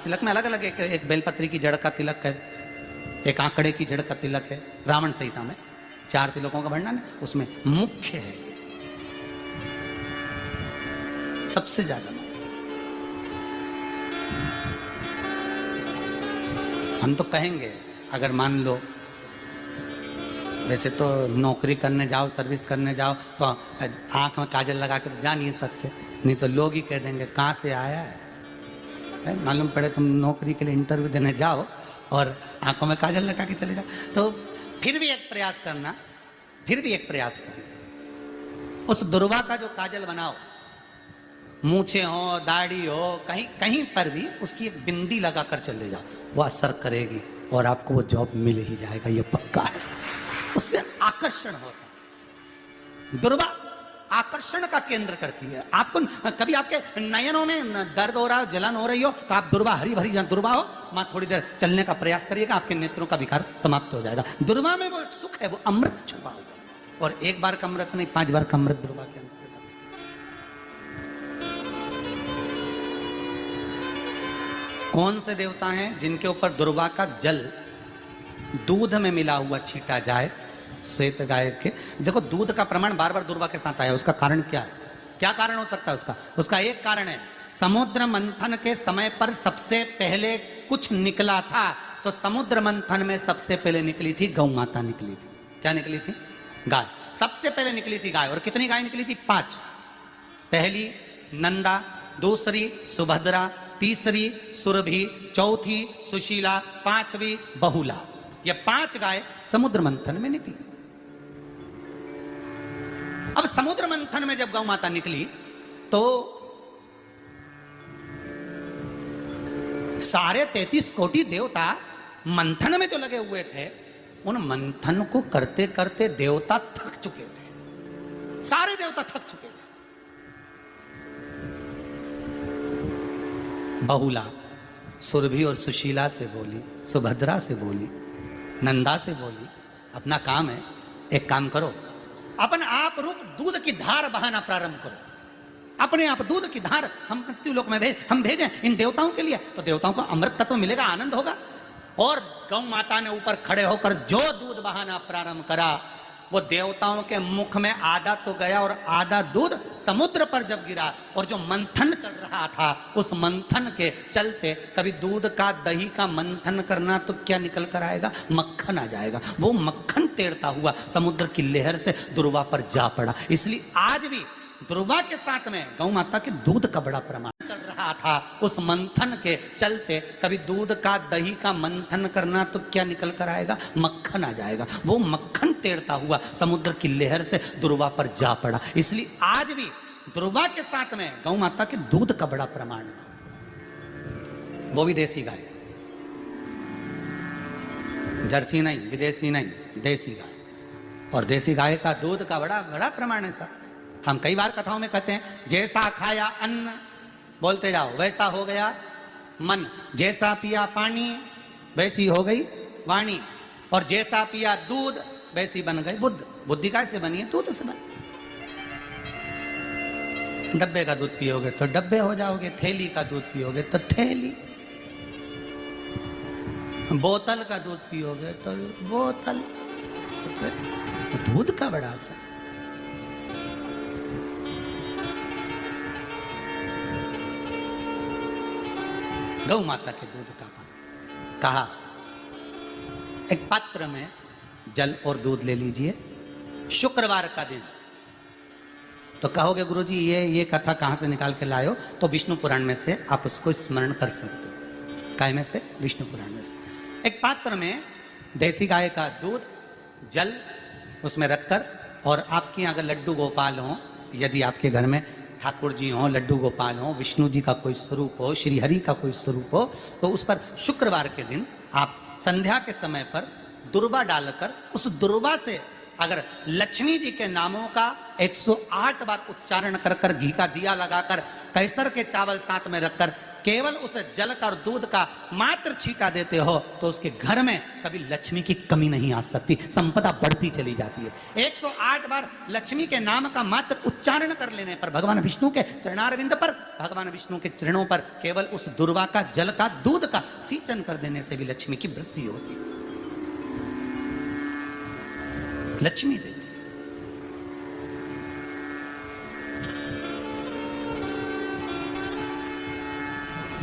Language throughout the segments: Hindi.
तिलक में अलग अलग एक बेलपत्री की जड़ का तिलक है, एक आंकड़े की जड़ का तिलक है। रावण संहिता में 4 तिलकों का वर्णन है, उसमें मुख्य है सबसे ज्यादा। हम तो कहेंगे अगर मान लो, वैसे तो नौकरी करने जाओ, सर्विस करने जाओ तो आंख में काजल लगा के तो जा नहीं सकते, नहीं तो लोग ही कह देंगे कहाँ से आया है। मालूम पड़े तुम नौकरी के लिए इंटरव्यू देने जाओ और आंखों में काजल लगा के चले जाओ, तो फिर भी एक प्रयास करना, उस दुर्वा का जो काजल बनाओ, मूछे हो, दाढ़ी हो, कहीं कहीं पर भी उसकी एक बिंदी लगा कर चले जाओ, वो असर करेगी और आपको वो जॉब मिल ही जाएगा, ये पक्का है। उसमें आकर्षण होता है। दुर्वा आकर्षण का केंद्र करती है। आपको कभी आपके नयनों में दर्द हो रहा, जलन हो रही हो, तो आप दुर्वा, हरी भरी दुर्वा हो, वहां थोड़ी देर चलने का प्रयास करिएगा, आपके नेत्रों का विकार समाप्त हो जाएगा। दुर्वा में वो एक सुख है, वो अमृत छुपा हुआ, और एक बार का अमृत नहीं, 5 बार का अमृत दुर्वा के अंदर। कौन से देवता हैं जिनके ऊपर दुर्वा का जल दूध में मिला हुआ छीटा जाए? श्वेत गाय के। देखो दूध का प्रमाण बार बार दुर्वा के साथ आया, उसका कारण क्या है? क्या कारण हो सकता है उसका? उसका एक कारण है, समुद्र मंथन के समय पर सबसे पहले कुछ निकला था, तो समुद्र मंथन में सबसे पहले निकली थी गौ माता निकली थी। क्या निकली थी? गाय। सबसे पहले निकली थी गाय। और कितनी गाय निकली थी? 5। पहली नंदा, दूसरी सुभद्रा, तीसरी सुरभि, चौथी सुशीला, 5वीं बहुला। ये 5 गाय समुद्र मंथन में निकली। अब समुद्र मंथन में जब गौ माता निकली तो सारे 33 कोटि देवता मंथन में जो लगे हुए थे, उन मंथन को करते करते देवता थक चुके थे। सारे देवता थक चुके थे। बहुला सुरभि और सुशीला से बोली, सुभद्रा से बोली, नंदा से बोली, अपना काम है, एक काम करो, अपन आप रूप दूध की धार बहाना प्रारंभ करो। अपने आप दूध की धार हम मृत्युलोक में हम भेजें इन देवताओं के लिए, तो देवताओं को अमृत तत्व मिलेगा, आनंद होगा। और गौ माता ने ऊपर खड़े होकर जो दूध बहाना प्रारंभ करा, वो देवताओं के मुख में आधा तो गया और आधा दूध समुद्र पर जब गिरा, और जो मंथन चल रहा था, उस मंथन के चलते कभी दूध का दही का मंथन करना तो क्या निकल कर आएगा? मक्खन आ जाएगा। वो मक्खन तैरता हुआ समुद्र की लहर से दुर्वा पर जा पड़ा। इसलिए आज भी दुर्वा के साथ में गौ माता के दूध का बड़ा प्रमाण चल रहा था। उस मंथन के चलते कभी दूध का दही का मंथन करना तो क्या निकल कर आएगा? मक्खन आ जाएगा। वो मक्खन तैरता हुआ समुद्र की लहर से दुर्वा पर जा पड़ा। इसलिए आज भी दुर्वा के साथ में गौ माता के दूध का बड़ा प्रमाण है। वो भी देसी गाय, जर्सी नहीं, विदेशी नहीं, देसी गाय। और देसी गाय का दूध का बड़ा बड़ा प्रमाण है साहब। हम कई बार कथाओं में कहते हैं, जैसा खाया अन्न, बोलते जाओ, वैसा हो गया मन। जैसा पिया पानी, वैसी हो गई वाणी। और जैसा पिया दूध, वैसी बन गई बुद्ध। बुद्धि कैसे बनी है? दूध से बनी। डब्बे का दूध पियोगे तो डब्बे हो जाओगे, थैली का दूध पियोगे तो थैली, बोतल का दूध पियोगे तो बोतल। तो दूध का बड़ा असर। गौ माता के दूध का पान। कहा एक पात्र में जल और दूध ले लीजिए, शुक्रवार का दिन। तो कहोगे गुरुजी ये कथा कहाँ से निकाल के लाए हो? तो विष्णु पुराण में से आप उसको स्मरण कर सकते हो। काय में से? विष्णु पुराण में से। एक पात्र में देसी गाय का दूध, जल उसमें रखकर, और आपके यहाँ अगर लड्डू गोपाल हो, यदि आपके घर में ठाकुर जी हो, लड्डू गोपाल हो, विष्णु जी का कोई स्वरूप हो, श्री हरि का कोई स्वरूप हो, तो उस पर शुक्रवार के दिन आप संध्या के समय पर दुर्वा डालकर, उस दुर्वा से अगर लक्ष्मी जी के नामों का 108 बार उच्चारण कर कर, घी का दिया लगाकर, कैसर के चावल साथ में रखकर केवल उस जल का और दूध का मात्र छींटा देते हो तो उसके घर में कभी लक्ष्मी की कमी नहीं आ सकती, संपदा बढ़ती चली जाती है। 108 बार लक्ष्मी के नाम का मात्र उच्चारण कर लेने पर, भगवान विष्णु के चरणारविंद पर, भगवान विष्णु के चरणों पर केवल उस दुर्वा का जल का दूध का सिंचन कर देने से भी लक्ष्मी की वृद्धि होती, लक्ष्मी देती।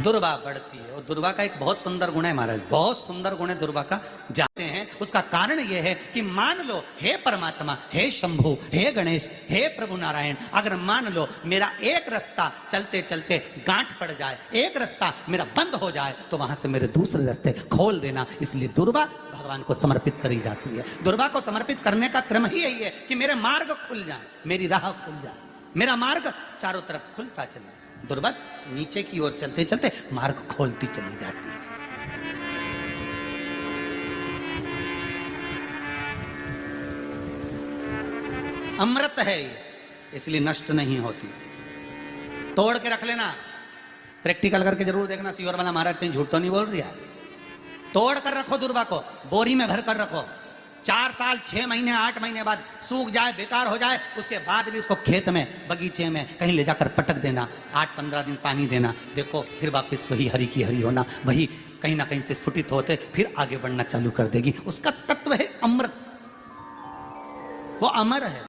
दुर्वा बढ़ती है और दुर्वा का एक बहुत सुंदर गुण है महाराज, बहुत सुंदर गुण है दुर्वा का, जानते हैं उसका कारण यह है कि मान लो हे परमात्मा, हे शंभु, हे गणेश, हे प्रभु नारायण, अगर मान लो मेरा एक रास्ता चलते चलते गांठ पड़ जाए, एक रास्ता मेरा बंद हो जाए, तो वहां से मेरे दूसरे रास्ते खोल देना। इसलिए दुर्वा भगवान को समर्पित करी जाती है। दुर्वा को समर्पित करने का क्रम ही यही है कि मेरे मार्ग खुल जाए, मेरी राह खुल जाए, मेरा मार्ग चारों तरफ खुलता चले। दुर्वा नीचे की ओर चलते चलते मार्ग खोलती चली जाती है। अमृत है ये, इसलिए नष्ट नहीं होती। तोड़ के रख लेना, प्रैक्टिकल करके जरूर देखना, सीवर वाला महाराज कहीं झूठ तो नहीं बोल रहा है। तोड़ कर रखो दुर्वा को, बोरी में भर कर रखो, 4 साल 6 महीने 8 महीने बाद सूख जाए, बेकार हो जाए, उसके बाद भी उसको खेत में, बगीचे में कहीं ले जाकर पटक देना, 8-15 दिन पानी देना, देखो फिर वापस वही हरी की हरी होना, वही कहीं ना कहीं से स्फुटित होते फिर आगे बढ़ना चालू कर देगी। उसका तत्व है अमृत, वो अमर है।